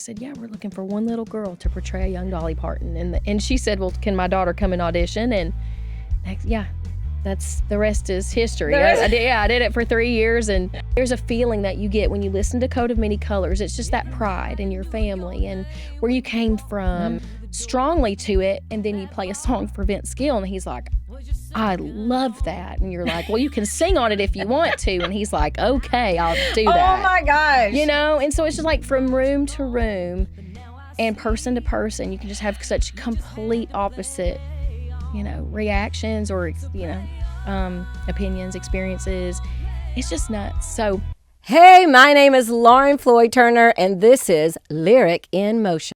said, yeah, we're looking for one little girl to portray a young Dolly Parton. And she said, well, can my daughter come and audition? And that's the rest is history. I did it for 3 years, and there's a feeling that you get when you listen to Coat of Many Colors. It's just that pride in your family and where you came from, strongly to it. And then you play a song for Vince Gill, and he's like, I love that. And you're like, well, you can sing on it if you want to. And he's like, okay, I'll do that. Oh my gosh. You know, and so it's just like from room to room and person to person, you can just have such complete opposite, reactions or, opinions, experiences. It's just nuts. So, hey, my name is Lauren Floyd Turner, and this is Lyric in Motion.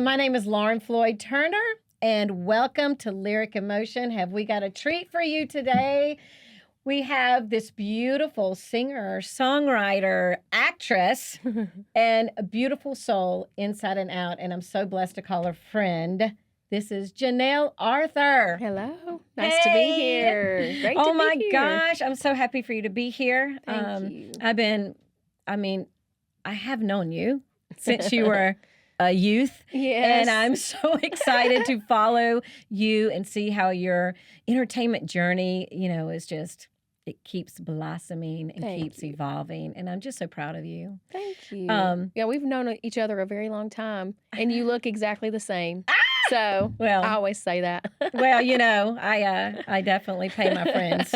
My name is Lauren Floyd Turner, and welcome to Lyric Emotion. Have we got a treat for you today? We have this beautiful singer, songwriter, actress, and a beautiful soul inside and out, and I'm so blessed to call her friend. This is Janelle Arthur. Hello. Nice to be here. Great to be here. Oh my gosh, I'm so happy for you to be here. Thank you. I have known you since you were a youth. Yes. And I'm so excited to follow you and see how your entertainment journey, is just, it keeps blossoming and keeps evolving. And I'm just so proud of you. Thank you. We've known each other a very long time, and you look exactly the same. So, well, I always say that. Well, I definitely pay my friends.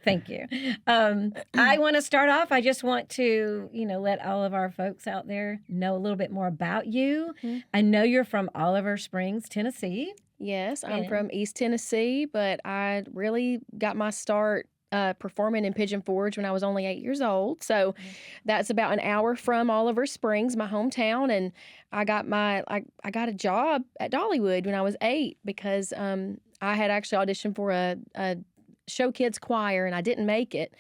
Thank you. I want to start off. I just want to, let all of our folks out there know a little bit more about you. Mm-hmm. I know you're from Oliver Springs, Tennessee. Yes, I'm from East Tennessee, but I really got my start performing in Pigeon Forge when I was only 8 years old. So that's about an hour from Oliver Springs, my hometown. And I got I got a job at Dollywood when I was 8 because I had actually auditioned for a show kids choir and I didn't make it.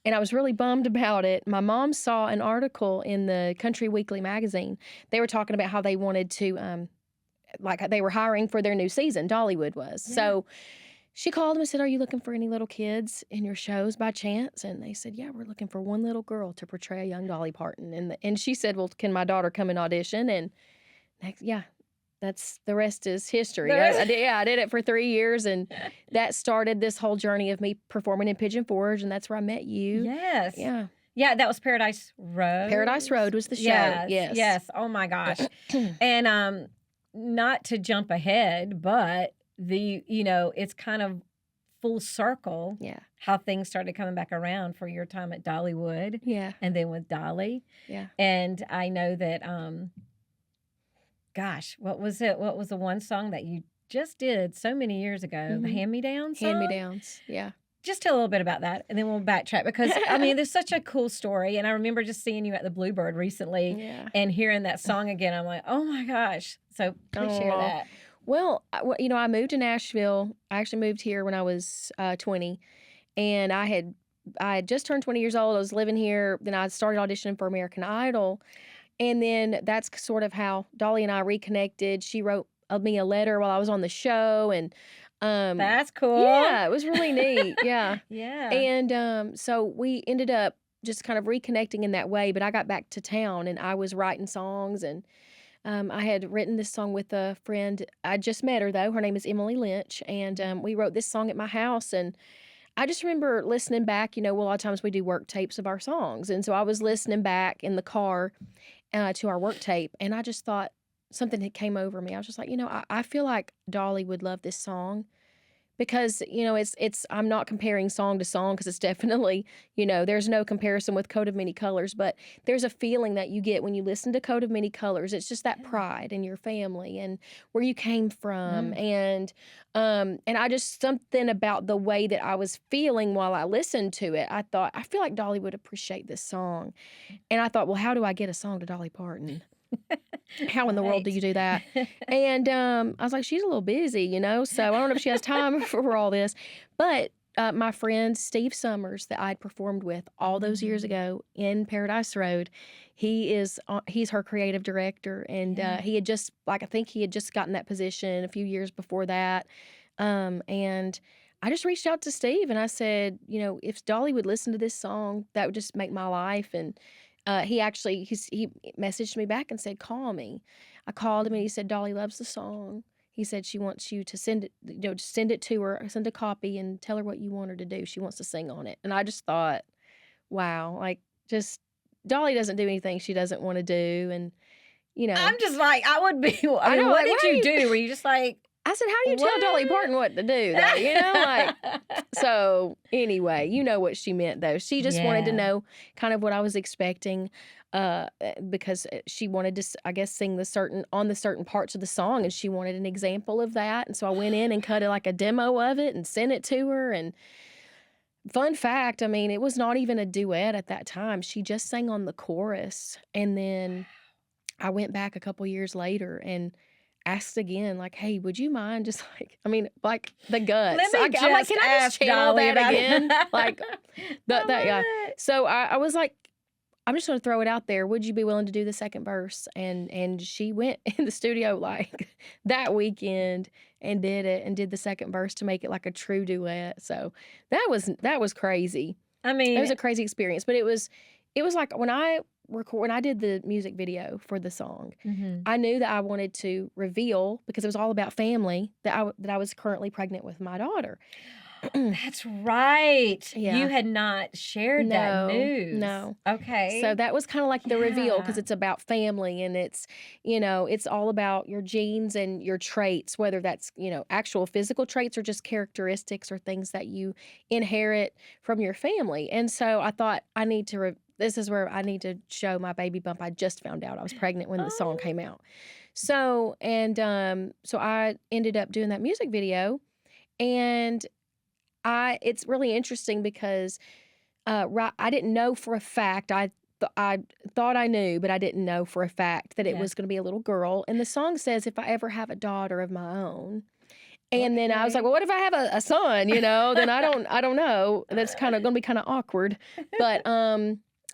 And I was really bummed about it. My mom saw an article in the Country Weekly magazine. They were talking about how they wanted to, they were hiring for their new season, Dollywood was. Yeah. So she called them and said, are you looking for any little kids in your shows by chance? And they said, yeah, we're looking for one little girl to portray a young Dolly Parton. And she said, well, can my daughter come and audition? And that's the rest is history. I did it for 3 years, and that started this whole journey of me performing in Pigeon Forge, and that's where I met you. Yes. Yeah. Yeah, that was Paradise Road. Paradise Road was the show. Yes. Oh my gosh. And not to jump ahead, but it's kind of full circle. Yeah. How things started coming back around for your time at Dollywood. Yeah. And then with Dolly. Yeah. And I know that, what was it? What was the one song that you just did so many years ago? Mm-hmm. The Hand-Me-Downs song? Hand-Me-Downs, yeah. Just tell a little bit about that, and then we'll backtrack because, there's such a cool story. And I remember just seeing you at the Bluebird recently and hearing that song again. I'm like, oh, my gosh. So please share that. Well, I moved to Nashville. I actually moved here when I was 20, and I had just turned 20 years old. I was living here. Then I started auditioning for American Idol, and then that's sort of how Dolly and I reconnected. She wrote me a letter while I was on the show, and that's cool. Yeah, it was really neat. Yeah. Yeah. And so we ended up just kind of reconnecting in that way. But I got back to town, and I was writing songs, and I had written this song with a friend. I just met her, though. Her name is Emily Lynch, and we wrote this song at my house. And I just remember listening back. A lot of times we do work tapes of our songs. And so I was listening back in the car to our work tape, and I just thought something had came over me. I was just like, I feel like Dolly would love this song. Because, it's I'm not comparing song to song because it's definitely, there's no comparison with Coat of Many Colors, but there's a feeling that you get when you listen to Coat of Many Colors. It's just that pride in your family and where you came from. And I just, something about the way that I was feeling while I listened to it, I thought, I feel like Dolly would appreciate this song. And I thought, well, how do I get a song to Dolly Parton? How in the world do Right. you do that? And I was like, she's a little busy, so I don't know if she has time for all this. But my friend Steve Summers, that I'd performed with all those years Mm, ago in Paradise Road, he's her creative director, and yeah. he had just I think he had just gotten that position a few years before that, and I just reached out to Steve and I said, if Dolly would listen to this song, that would just make my life. And he messaged me back and said, call me. I called him and he said, Dolly loves the song. He said she wants you to send it, just send it to her, send a copy and tell her what you want her to do. She wants to sing on it. And I just thought, wow, like just Dolly doesn't do anything she doesn't want to do. And, I'm just like, I would be, I I mean, know, what like, did why are you you, do? Were you just like, I said, how do you tell Dolly what? Parton what to do though? Like, so anyway, you know what she meant though. She just wanted to Yeah. know kind of what I was expecting, because she wanted to, I guess, sing on the certain parts of the song, and she wanted an example of that. And so I went in and cut it like a demo of it and sent it to her. And fun fact, I mean, it was not even a duet at that time. She just sang on the chorus, and then I went back a couple years later and asked again, like, "Hey, would you mind just like the guts?" Let me I'm like, just "Can I just ask channel Dolly that about again?" it. Like I that, love yeah. it. So I was like, "I'm just gonna throw it out there. Would you be willing to do the second verse?" And she went in the studio like that weekend and did it and did the second verse to make it like a true duet. So that was crazy. I It mean, was a crazy experience, but it was like when I did the music video for the song, mhm. I knew that I wanted to reveal, because it was all about family, that I was currently pregnant with my daughter. That's right. You Yeah. had not shared that No, news. no. So Okay. that was kind of like the reveal, because Yeah. it's about family, and it's all about your genes and your traits, whether that's, actual physical traits or just characteristics or things that you inherit from your family. And so I thought this is where I need to show my baby bump. I just found out I was pregnant when the song Oh, came out. So I ended up doing that music video, and it's really interesting because I didn't know for a fact. I thought I knew, but I didn't know for a fact that it yeah. was going to be a little girl. And the song says, "If I ever have a daughter of my own." And then I was like, Okay. "Well, what if I have a son? Then I don't know. That's kind of going to be kind of awkward." But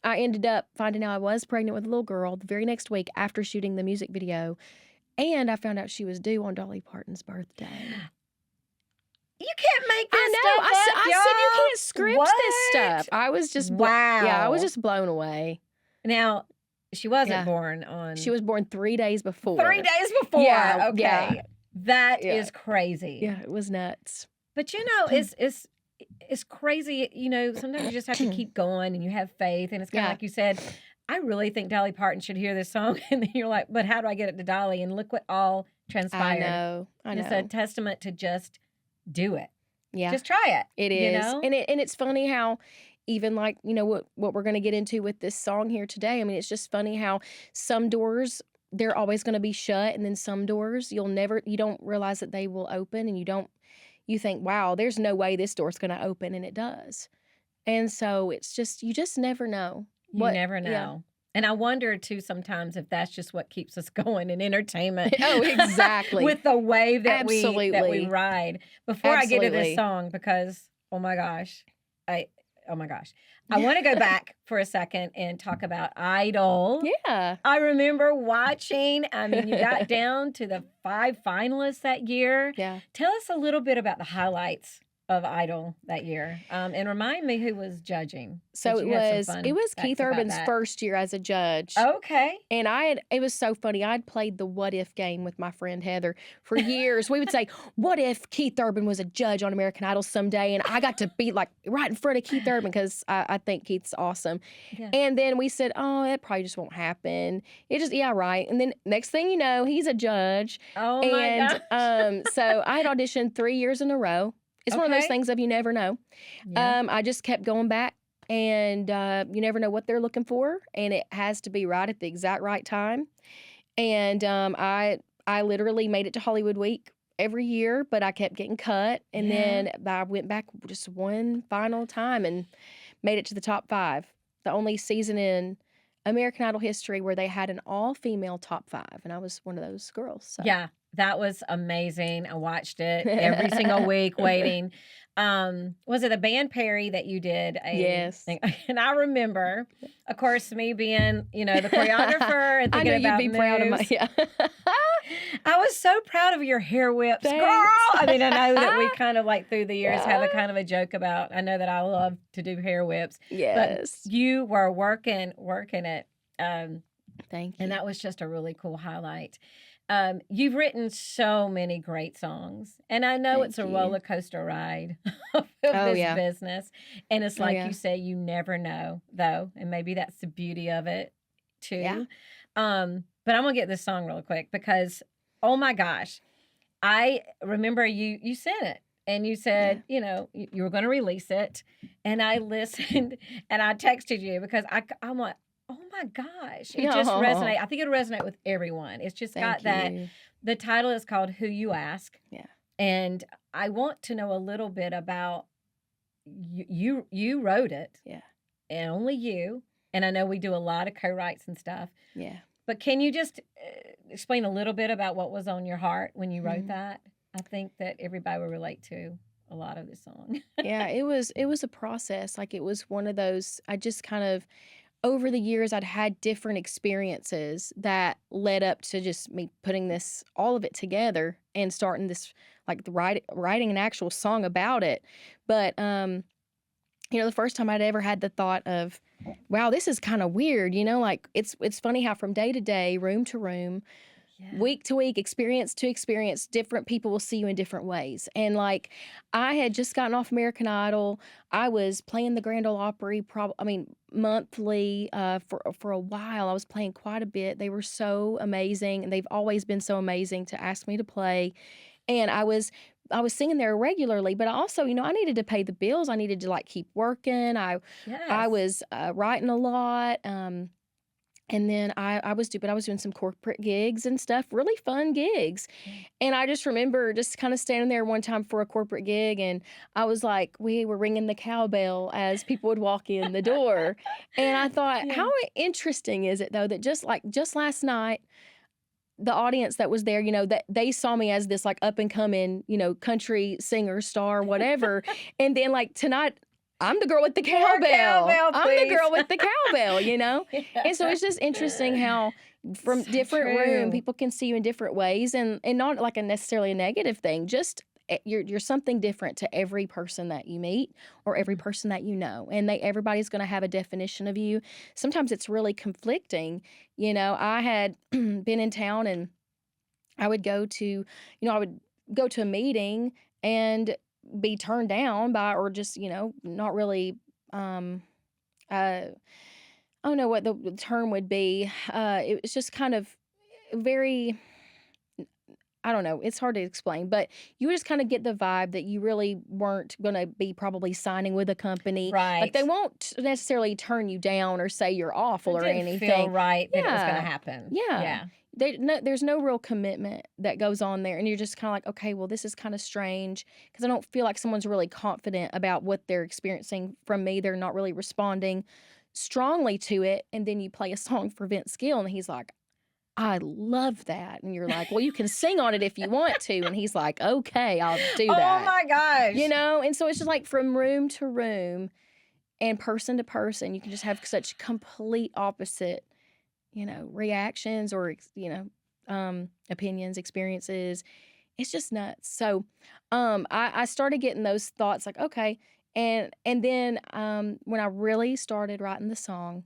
I ended up finding out I was pregnant with a little girl the very next week after shooting the music video, and I found out she was due on Dolly Parton's birthday. You can't make I this know. stuff up, I said you can't y'all. script this stuff. What? I was just yeah, I was Wow. just blown away. Now, she wasn't Yeah. born She on was born 3 days 3 before. days before. Yeah, yeah, Okay. That yeah, is crazy. yeah, it was nuts. But it's crazy, sometimes you just have to keep going and you have faith. And it's kind of Yeah, like you said, I really think Dolly Parton should hear this song. And then you're like, but how do I get it to Dolly? And look what all I transpired. know, I And it's a know. testament to just do it. Yeah, Just try it, it you is. know? And it's funny how even like, what we're gonna get into with this song here today. I mean, it's just funny how some doors they're always gonna be shut, and then some doors you don't realize that they will open, and you think, wow, there's no way this door's gonna open, and it does. And so it's just you just never know. You never Yeah. know. And I wonder too sometimes if that's just what keeps us going in entertainment. Oh, exactly. With the wave that we Absolutely. ride. Before I get to this Absolutely. song, because I oh my gosh. I want to go back for a second and talk about Idol. Yeah. I remember watching, I mean, you got down to the 5 finalists that year. Yeah. Tell us a little bit about the highlights of Idol that year. And remind me who was judging. So 'Cause it you had some was fun it was facts Keith about Urban's that. first year as a judge. Okay. And it was so funny. I'd played the what if game with my friend Heather for years. We would say, what if Keith Urban was a judge on American Idol someday? And I got to be like right in front of Keith Urban, because I think Keith's awesome. Yeah. And then we said, oh, that probably just won't happen. Yeah, right. And then next thing you know, he's a judge. Oh my And gosh. so I had auditioned 3 years in a row. It's one of those Okay. things of you never know. Yeah. I just kept going back, and you never know what they're looking for, and it has to be right at the exact right time. And I literally made it to Hollywood Week every year, but I kept getting cut, and Yeah. then I went back just one final time and made it to the top 5. The only season in American Idol history where they had an all-female top 5, and I was one of those girls, so. Yeah, that was amazing. I watched it every single week waiting. Was it a band Perry that you did a Yes. thing? And I remember, of course, me being, the choreographer and I thinking knew you'd about be proud of my moves. yeah. I was so proud of your hair whips, girl. Thanks. I mean, I know that we kind of like through the years have a Yeah. kind of a joke about, I know that I love to do hair whips, but Yes. you were working it. Thank And you. that was just a really cool highlight. You've written so many great songs, and I know it's a Thank you. roller coaster ride of Oh, this yeah. business. And it's Oh, like yeah. you say, you never know, though, and maybe that's the beauty of it Yeah. too. But I'm gonna get this song real quick because, oh my gosh, I remember you sent it. And you Yeah. said, you were going to release it. And I listened and I texted you because I'm like, oh my gosh, it just Oh, resonates. I think it'll resonate with everyone. It's just got thank that. you. The title is called Who You Ask. Yeah. And I want to know a little bit about you wrote it Yeah. and only you. And I know we do a lot of co-writes and stuff. Yeah. But can you just explain a little bit about what was on your heart when you wrote Mhm. that? I think that everybody will relate to a lot of this song. Yeah, it was a process. Like, it was one of those I just kind of over the years, I'd had different experiences that led up to just me putting all of it together and starting this, like, writing an actual song about it. But, the first time I'd ever had the thought of, wow, this is kind of weird, like it's funny how from day to day, room to room, Yeah. week to week, experience to experience, different people will see you in different ways. And like, I had just gotten off American Idol. I was playing the Grand Ole Opry, monthly for a while. I was playing quite a bit. They were so amazing, and they've always been so amazing to ask me to play. And I was singing there regularly, but also, I needed to pay the bills. I needed to like keep working. I Yes. was writing a lot. And then I was doing some corporate gigs and stuff, really fun gigs. And I just remember just kind of standing there one time for a corporate gig, and I was like, we were ringing the cowbell as people would walk in the door. And I thought, Yeah. how interesting is it though that just last night, the audience that was there, that they saw me as this like up and coming, country singer, star, whatever. And then like tonight, I'm the girl with the More cowbell. cowbell, I'm the girl please. with the cowbell, And so it's just interesting how from So different room, true. people can see you in different ways, and not like necessarily a negative thing. Just you're something different to every person that you meet or every person that you know, and everybody's going to have a definition of you. Sometimes it's really conflicting. I had been in town, and I would go to, a meeting and be turned down by, or just, not really, I don't know what the term would be. It was just kind of very, I don't know. It's hard to explain, but you just kind of get the vibe that you really weren't going to be probably signing with a company. Like, they Right. won't necessarily turn you down or say you're awful It or didn't feel anything. right that it was going to Yeah. happen. Yeah. Yeah. There's no real commitment that goes on there. And you're just kind of like, okay, well, this is kind of strange because I don't feel like someone's really confident about what they're experiencing from me. They're not really responding strongly to it. And then you play a song for Vince Gill, and he's like, I love that. And you're like, well, you can sing on it if you want to. And he's like, okay, I'll do Oh that. my gosh. And so it's just like from room to room and person to person, you can just have such complete opposite, reactions or, opinions, experiences. It's just nuts. So, I started getting those thoughts like, okay. And then, when I really started writing the song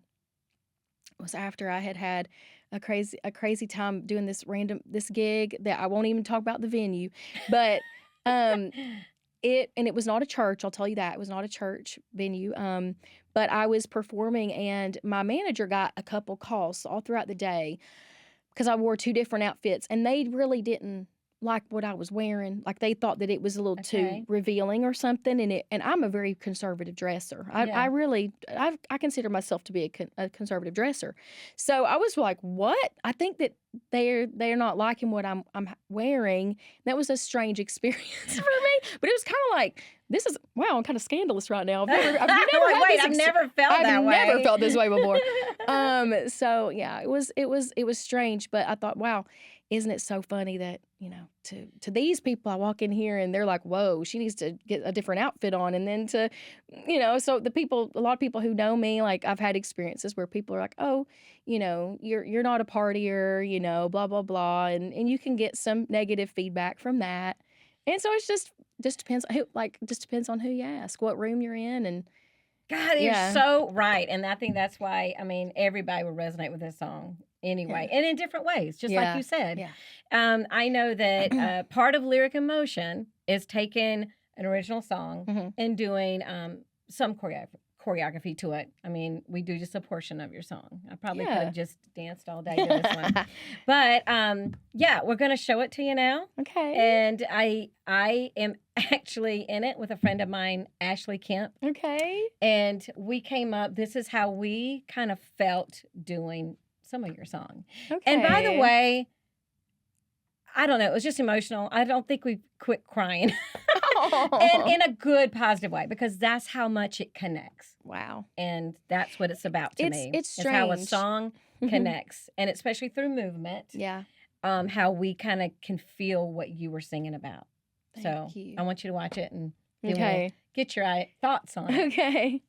was after I had a crazy time doing this gig that I won't even talk about the venue, but, it was not a church, I'll tell you that. It was not a church venue, but I was performing, and my manager got a couple calls all throughout the day because I wore 2 different outfits, and they really didn't like what I was wearing. Like, they thought that it was a little too Okay. revealing or something, and I'm a very conservative dresser. I Yeah. really I consider myself to be a conservative dresser. So I was like, "What?" I think that they're not liking what I'm wearing. That was a strange experience for me, but it was kind of like, this is, wow, I'm kind of scandalous right now. I've never Like, had wait, this I've never felt that way. I've never felt this way before. So yeah, it was strange, but I thought, wow, isn't it so funny that, to these people, I walk in here and they're like, whoa, she needs to get a different outfit on. And then so a lot of people who know me, like, I've had experiences where people are like, oh, you're not a partier, blah, blah, blah. And you can get some negative feedback from that. And so it's just depends just depends on who you ask, what room you're in. And God, you're yeah, so right. And I think that's why, everybody will resonate with this song anyway, and in different ways, just like yeah, you said. yeah. I know that part of Lyric Emotion is taking an original song Mhm. and doing some choreography to it. We do just a portion of your song. I probably could Yeah. have just danced all day to this one. But yeah, we're going to show it to you now. Okay. And I am actually in it with a friend of mine, Ashley Kemp. Okay. And we came up, this is how we kind of felt doing some of your song. Okay. And by the way, I don't know, it was just emotional. I don't think we quit crying. And in a good, positive way, because that's how much it connects. Wow. And that's what it's about to me. It's It's how a strange. song connects. And especially through movement. Yeah. How we kind of can feel what you were singing about. Thank you. I want you to watch it and then we'll Okay. get your thoughts on it. Okay.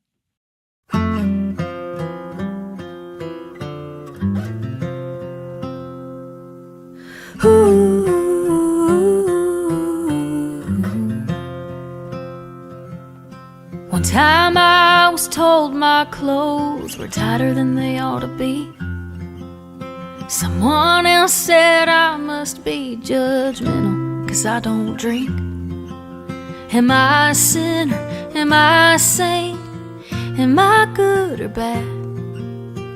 One time I was told my clothes were tighter than they ought to be. Someone else said I must be judgmental 'cause I don't drink. Am I a sinner? Am I a saint? Am I good or bad?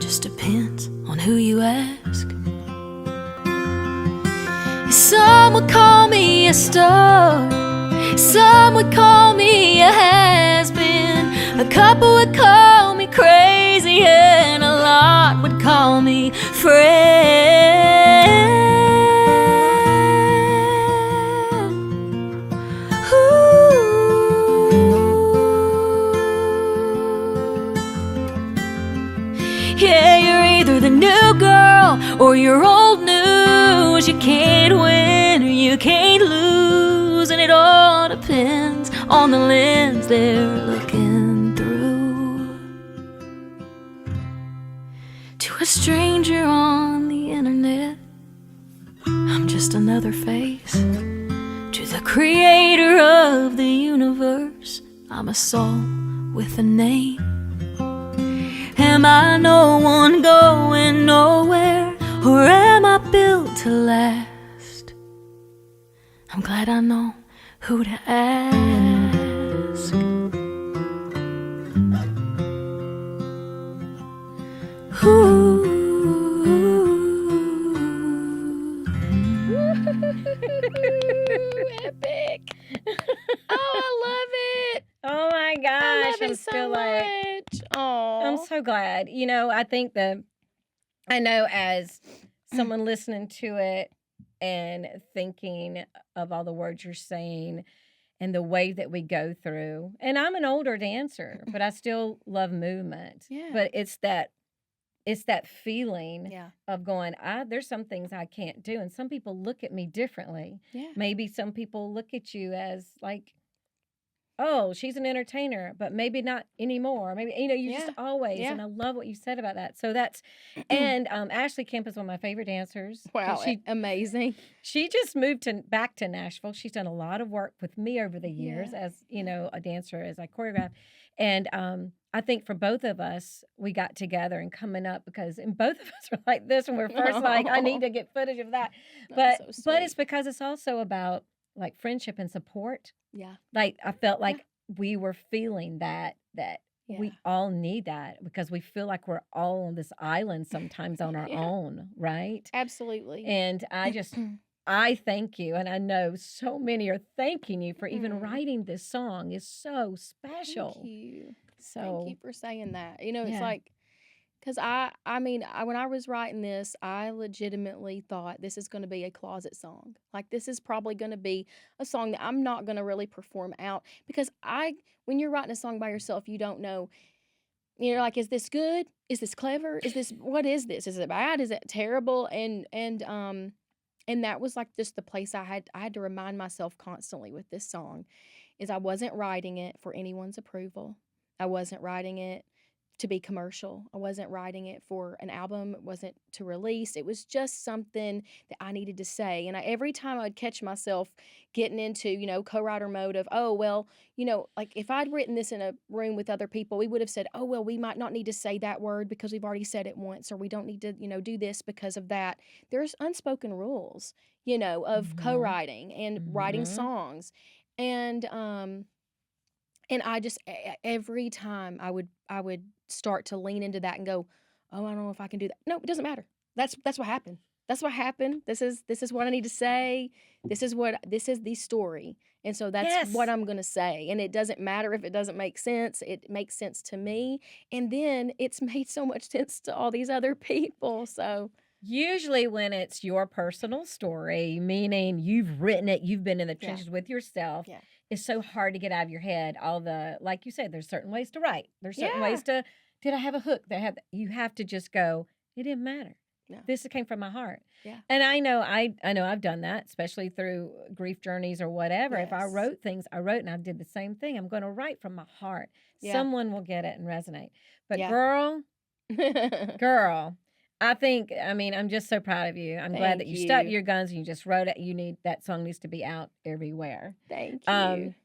Just depends on who you ask. Some would call me a star, some would call me a has-been, a couple would call me crazy, and a lot would call me friend. Yeah, you're either the new girl or you're old news. You can't win or you can't lose, and it all depends on the lens they're looking through. To a stranger on the internet, I'm just another face. To the creator of the universe, I'm a soul with a name. Am I no one going nowhere, or am I built to last? I'm glad I know who to ask. Ooh. Epic. Oh, I love it. Oh my I gosh, love it so much. Oh. I'm so glad. I think I know as someone listening to it and thinking of all the words you're saying and the way that we go through, and I'm an older dancer, but I still love movement. Yeah. But it's that feeling Yeah. of going, there's some things I can't do. And some people look at me differently. Yeah. Maybe some people look at you as like, oh, she's an entertainer, but maybe not anymore. Maybe, you just always, Yeah. and I love what you said about that. So that's, and Ashley Kemp is one of my favorite dancers. Wow. Amazing. She just moved back to Nashville. She's done a lot of work with me over the years as, a dancer, as I choreograph. And I think for both of us, we got together and coming up because, and both of us were like this when we were first like, I need to get footage of that. But it's because it's also about like friendship and support. Yeah. Like I felt like we were feeling that we Yeah. all need that because we feel like we're all on this island sometimes on our own, right? Absolutely. And I thank you, and I know so many are thanking you for even writing this song. Is so special. Thank you. So Thank you for saying that. It's Yeah. like 'Cause when I was writing this, I legitimately thought this is gonna be a closet song. Like, this is probably gonna be a song that I'm not gonna really perform out because when you're writing a song by yourself, you don't know. You're like, "Is this good? Is this clever? Is this what is this? Is it bad? Is it terrible?" And that was, like, just the place I had to remind myself constantly with this song, is I wasn't writing it for anyone's approval. I wasn't writing it to be commercial. I wasn't writing it for an album. It wasn't to release. It was just something that I needed to say. And every time I'd catch myself getting into, co-writer mode of, oh, well, like if I'd written this in a room with other people, we would have said, oh, well, we might not need to say that word because we've already said it once, or we don't need to, do this because of that. There's unspoken rules, of Mhm. co-writing and writing Mhm. songs. And I just every time I would start to lean into that and go, "Oh, I don't know if I can do that." No, it doesn't matter. That's what happened. That's what happened. This is what I need to say. This is the story. And so that's what Yes. I'm going to say. And it doesn't matter if it doesn't make sense. It makes sense to me. And then it's made so much sense to all these other people. So, Usually, when it's your personal story, meaning you've written it, you've been in the yeah. trenches with yourself, Yeah. it's so hard to get out of your head. Like you said, there's certain ways to write. There's certain Yeah. ways to, did I have a hook that had, you have to just go, it didn't matter. No. This came from my heart. Yeah. And I know I've done that, especially through grief journeys or whatever. If I Yes. wrote things, I wrote and I did the same thing. I'm going to write from my heart. Yeah. Someone will get it and resonate. But Yeah. girl, I'm just so proud of you. I'm glad that Thank you stuck to you. your guns and you just wrote it. That song needs to be out everywhere. Thank you. Um,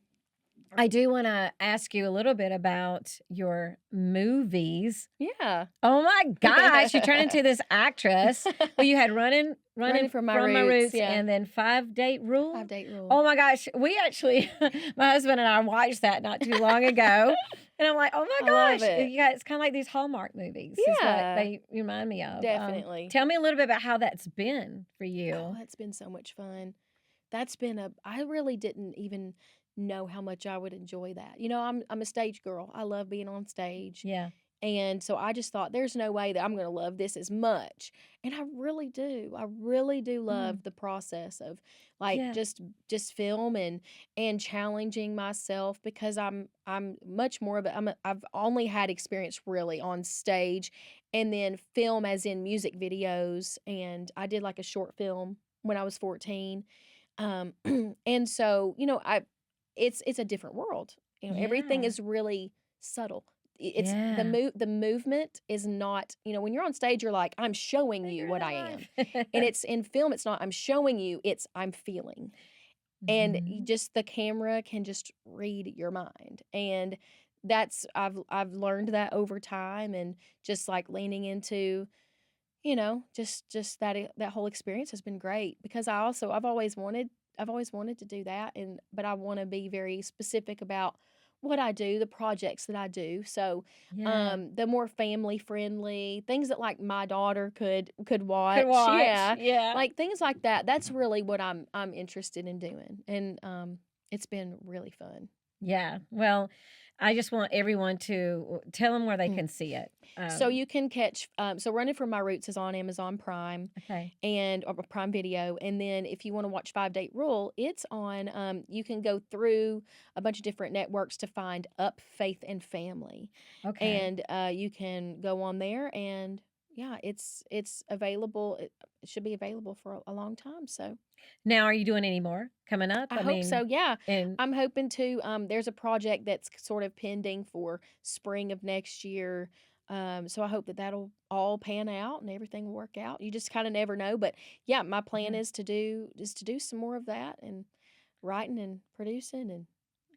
I do want to ask you a little bit about your movies. Yeah. Oh my gosh, you turned into this actress. Well, you had Running Running from my from My roots. Roots Yeah. and then 5 Date Rule. 5 Date Rule. Oh my gosh, we actually, my husband and I watched that not too long ago. And I'm like, oh my I love gosh. it. Yeah, it's kind of like these Hallmark movies is what Yeah. they remind me of. Definitely. Tell me a little bit about how that's been for Oh, you. that's been so much fun. I really didn't even know how much I would enjoy that. I'm a stage girl. I love being on stage. Yeah. And so I just thought there's no way that I'm going to love this as much. And I really do. I really do Mm. love the process of like Yeah. just film and challenging myself because I'm much more of I've only had experience really on stage and then film as in music videos, and I did like a short film when I was 14. Um and so, it's a different world. Everything Yeah. is really subtle. It's Yeah. the movement is not, when you're on stage, you're like, I'm showing you Bigger what than I am. life. And it's in film, it's not, I'm showing you, it's I'm feeling. And Mhm. the camera can just read your mind. And I've learned that over time, and just like leaning into, just that whole experience has been great because I've always wanted to do that, but I want to be very specific about what I do, the projects that I do. So, Yeah. the more family friendly things that like my daughter could Could watch, watch. yeah, Yeah. like things like that. That's really what I'm interested in doing, and it's been really fun. Yeah. Well, I just want everyone to tell them where they Mm. can see it. So you can catch so Running From My Roots is on Amazon Prime Okay. and or Prime Video, and then if you want to watch 5 Date Rule, it's on you can go through a bunch of different networks to find Up Faith and Family. Okay. And you can go on there, and yeah, it's available. It should be available for a long time, so Now, are you doing any more coming up? I hope so. Yeah. And I'm hoping to. There's a project that's sort of pending for spring of next year. So I hope that that'll all pan out and everything will work out. You just kind of never know, but yeah, my plan yeah. is to do some more of that, and writing and producing, and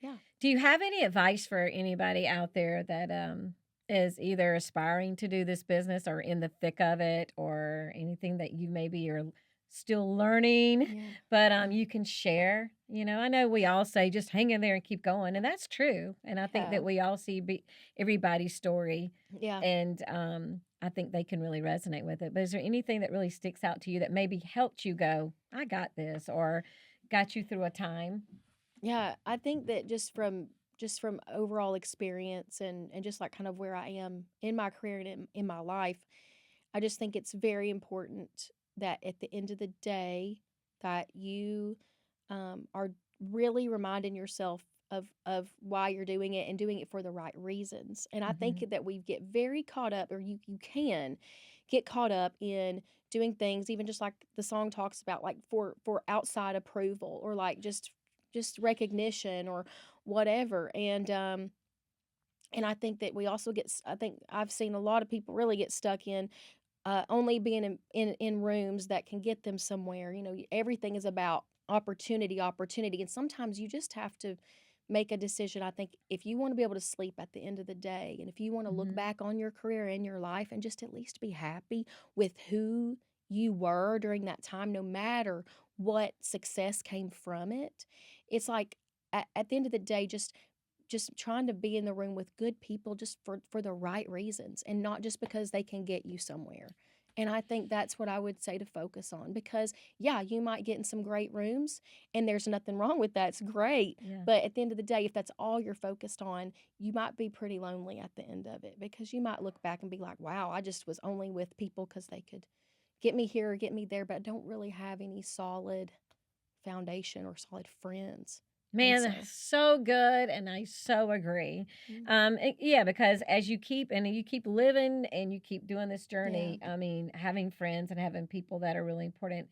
yeah. Do you have any advice for anybody out there that is either aspiring to do this business or in the thick of it, or anything that you maybe are still learning, Yeah. but you can share? I know we all say just hang in there and keep going, and that's true. And I think Yeah. that we all see everybody's story, Yeah. and I think they can really resonate with it. But is there anything that really sticks out to you that maybe helped you go, I got this, or got you through a time? Yeah, I think that just from just from overall experience and just like kind of where I am in my career and in my life, I just think it's very important that at the end of the day that you are really reminding yourself of why you're doing it and doing it for the right reasons. And I Mhm. think that we get very caught up, or you can get caught up in doing things, even just like the song talks about, like for outside approval, or like just recognition or whatever. And I think that we also I think I've seen a lot of people really get stuck in only being in rooms that can get them somewhere. Everything is about opportunity, opportunity. And sometimes you just have to make a decision. I think if you want to be able to sleep at the end of the day, and if you want to look Mhm. back on your career and your life and just at least be happy with who you were during that time, no matter what success came from it, it's like at the end of the day, just trying to be in the room with good people just for the right reasons, and not just because they can get you somewhere. And I think that's what I would say to focus on, because yeah, you might get in some great rooms, and there's nothing wrong with that. It's great. Yeah. But at the end of the day, if that's all you're focused on, you might be pretty lonely at the end of it, because you might look back and be like, wow, I just was only with people because they could get me here or get me there, but I don't really have any solid foundation or solid friends. And Man, so, that's so good, and I so agree. mm, Yeah, because as you keep living and you keep doing this yeah, journey, I mean, having friends and having people that are really important,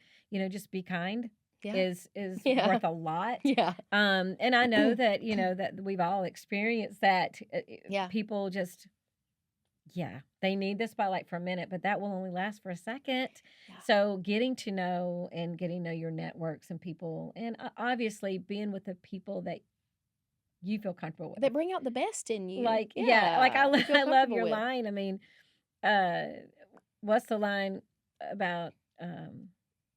just be kind yeah, is yeah, worth a lot. yeah, And I know that, that we've all experienced that yeah, people just yeah, they need the spotlight for a minute, but that will only last for a second. yeah. So getting to know and getting to know your networks and people, and obviously being with the people that you feel comfortable with. They bring out the best in you. Like, yeah, like Yeah, you feel I love comfortable your with. line. I mean, uh, what's the line about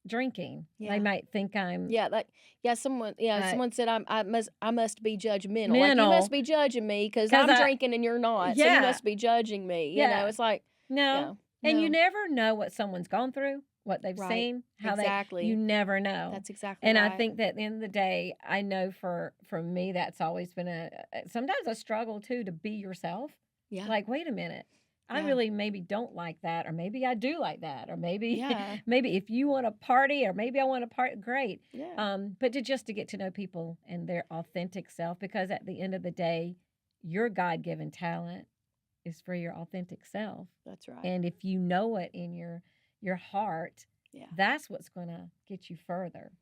drinking? They Yeah. might think I'm Yeah, like yeah, uh, someone said I must be judgmental. Like, you must mental be judging me because because I'm drinking and you're not. So you yeah, must be judging me. yeah. It's like, No. yeah, And you no, never know what someone's gone through, what they've right. seen, you Exactly. never know. That's exactly And I right. think that at the end of the day, I know for me, that's always been sometimes a struggle too, to be yourself. Yeah. Like, wait a minute. I Yeah. really maybe don't like that, or maybe I do like that, or maybe Yeah. maybe if you want to party, or maybe I want to party, great. Yeah. But to get to know people and their authentic self, because at the end of the day, your God-given talent is for your authentic self. That's right. And if you know it in your heart, Yeah. that's what's going to get you further.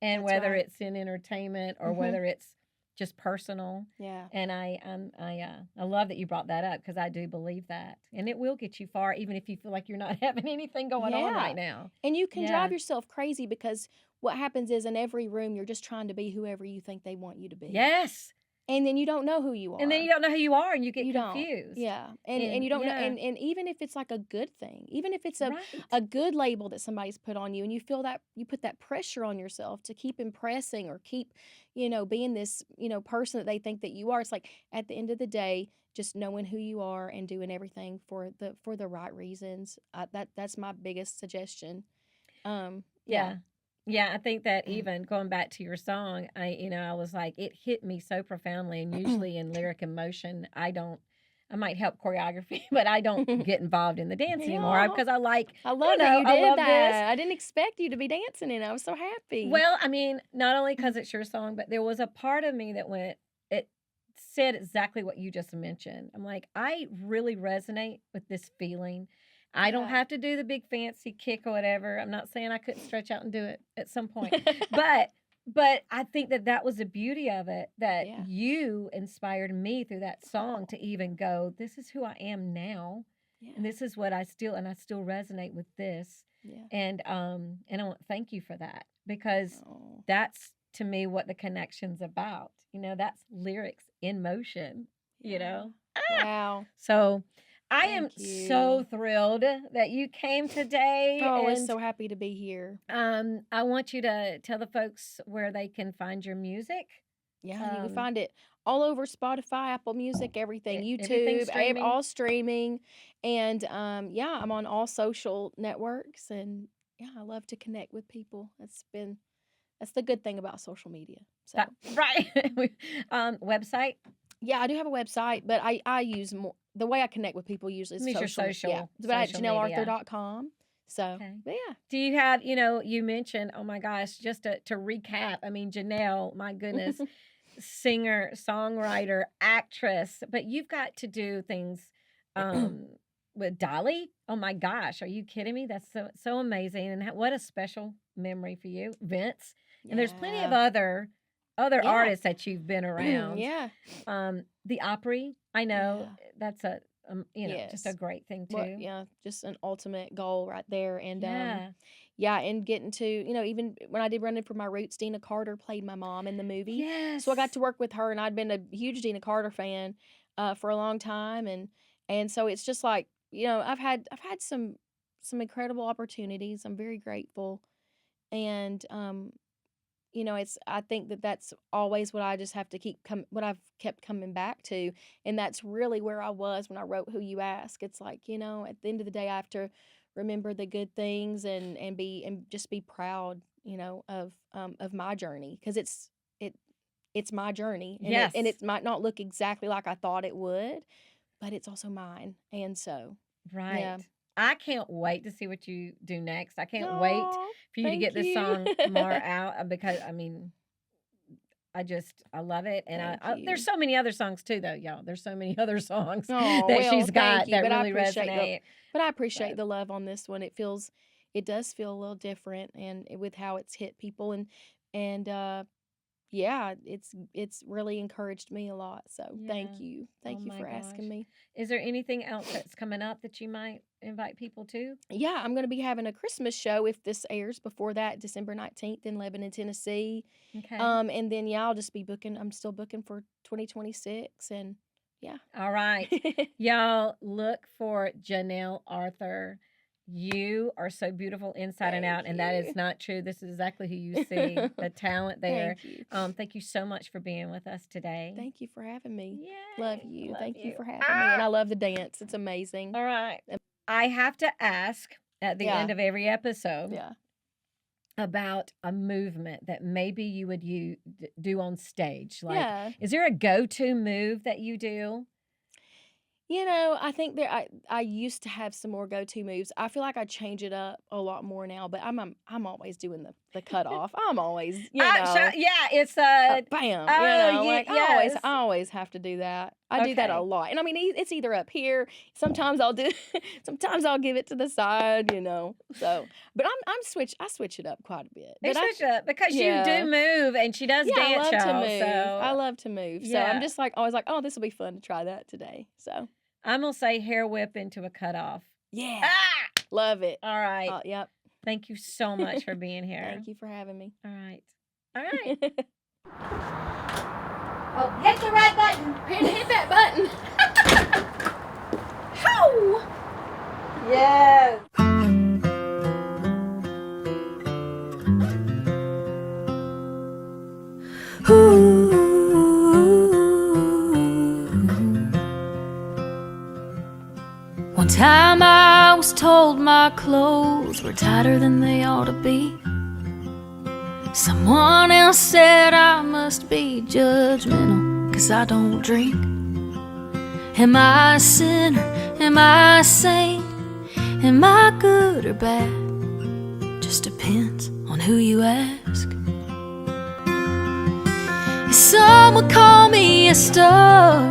And That's whether right. it's in entertainment or Mhm. whether it's just personal. Yeah. And I love that you brought that up, because I do believe that, and it will get you far, even if you feel like you're not having anything going on Yeah. right now. And you can Yeah. drive yourself crazy, because what happens is in every room you're just trying to be whoever you think they want you to be. Yes. And then you don't know who you And then you are. don't know who you are, and you get You don't. confused. Yeah. And And you don't know, yeah, and even if it's like a good thing, even if it's right. a good label that somebody's put on you, and you feel that you put that pressure on yourself to keep impressing or keep, being this, person that they think that you are. It's like at the end of the day, just knowing who you are and doing everything for the right reasons. That's my biggest suggestion. Yeah. Yeah. Yeah, I think that even going back to your song, I was like, it hit me so profoundly. And usually in lyric and motion, I might help choreography, but I don't get involved in the dance anymore, Yeah. because I like, I I don't love that know, you I did love this. that. I didn't expect you to be dancing in it. I was so happy. Well, I mean, not only because it's your song, but there was a part of me that it said exactly what you just mentioned. I'm like, I really resonate with this feeling. I don't Yeah. have to do the big fancy kick or whatever. I'm not saying I couldn't stretch out and do it at some point, but I think that was the beauty of it, that Yeah. you inspired me through that song to even go, this is who I am now, Yeah. and this is what I still resonate with this. Yeah. And I want to thank you for that, because Oh. that's to me what the connection's about. That's lyrics in motion, you Yeah. know. Wow. So I am Thank you. so thrilled that you came today, Oh, I was and so happy to be here. I want you to tell the folks where they can find your music. Yeah, you can Um, find it all over Spotify, Apple Music, everything, Everything YouTube, streaming. all streaming. And yeah, I'm on all social networks, and yeah, I love to connect with people. That's the good thing about social media. So, Right. Website. Yeah, I do have a website, but I use more the way I connect with people usually is Use your social. Yeah. social- But at social media. janellearthur.com. So, Okay. but yeah. Do you have, you mentioned, oh my gosh, just to recap, I mean, Janelle, my goodness, singer, songwriter, actress, but you've got to do things with Dolly. Oh my gosh, are you kidding me? That's so amazing. And what a special memory for you, Vince. And there's plenty of other Yeah. artists that you've been around. Yeah. The Opry, I know Yeah. that's a just a Yes. great thing too. Well, yeah, just an ultimate goal right there. And Yeah. yeah, and getting to, even when I did Running for My Roots, Dina Carter played my mom in the movie. So I got Yes. to work with her, and I'd been a huge Dina Carter fan for a long time, and so it's just like, I've had some incredible opportunities. I'm very grateful, and I think that's always what I just have to what I've kept coming back to, and that's really where I was when I wrote Who You Ask. It's like, at the end of the day, I have to remember the good things and just be proud, of my journey, because it's my journey, and Yes. it might not look exactly like I thought it would, but it's also mine, and so Right. yeah. I can't wait to see what you do next. I can't wait Aw, for you to get thank this you. song more out because I mean, I love it, and Thank there's you. so many other songs too, though, y'all. There's so many other songs Oh, that well, she's got thank you, that but I really appreciate resonate. the love on this one. It does feel a little different, and with how it's hit people, and yeah, it's really encouraged me a lot. So Yeah. thank you, Oh you my for asking gosh. me. Is there anything else that's coming up that you might invite people to? Yeah, I'm gonna be having a Christmas show if this airs before that, December 19th in Lebanon, Tennessee. Okay. And then yeah, I'll just be booking. I'm still booking for 2026, and yeah. All right. Y'all look for Janelle Arthur. You are so beautiful inside and out, and that Thank you. is not true. This is exactly who you see, the talent there. Thank you. Thank you so much for being with us today. Thank you for having me. Yay. Love you. Love Thank you you. for having me. And I love the dance. It's amazing. All right. I have to ask at the Yeah. end of every episode Yeah. about a movement that maybe you would do on stage. Like, Yeah. is there a go-to move that you do? I think I used to have some more go-to moves. I feel like I change it up a lot more now, but I'm always doing the cutoff. I'm always, Yeah, it's bam. oh, Like yes. I always have to do that. I do that a Okay. lot. And I mean, it's either up here. Sometimes I'll give it to the side, So, but I switch it up quite a bit. They But I switch it up because you Yeah. do move, and she does Yeah, I dance, love to y'all. move. I So love to move. So yeah, I'm just like always like, oh, this will be fun to try that today. So I'm gonna say hair whip into a cutoff. yeah, Ah! love it. All right. Yep. Thank you so much for being here. Thank you for having me. All right. All right. Oh, hit the right button. Hit that button. How? Yes. One time I was told my clothes were tighter than they ought to be. Someone else said I must be judgmental 'cause I don't drink. Am I a sinner? Am I a saint? Am I good or bad? Just depends on who you ask. Some would call me a star,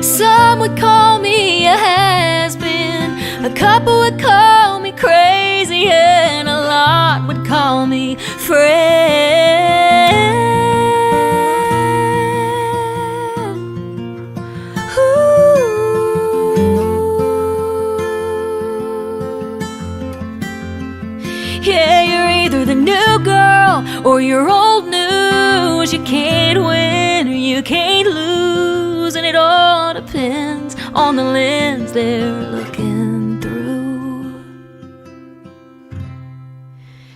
some would call me a has-been, a couple would call me crazy, and a lot would call me friend. Yeah, you're either the new girl or you're old news. You can't win or you can't lose, and it all depends on the lens they're looking through.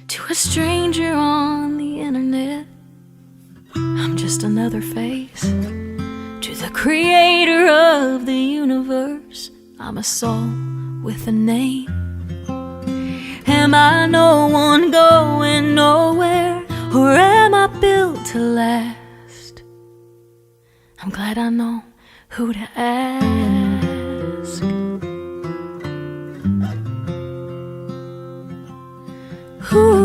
To a stranger on the internet, I'm just another face. To the creator of the universe, I'm a soul with a name. Am I no one going nowhere, or am I built to last? I'm glad I know who to ask. Ooh.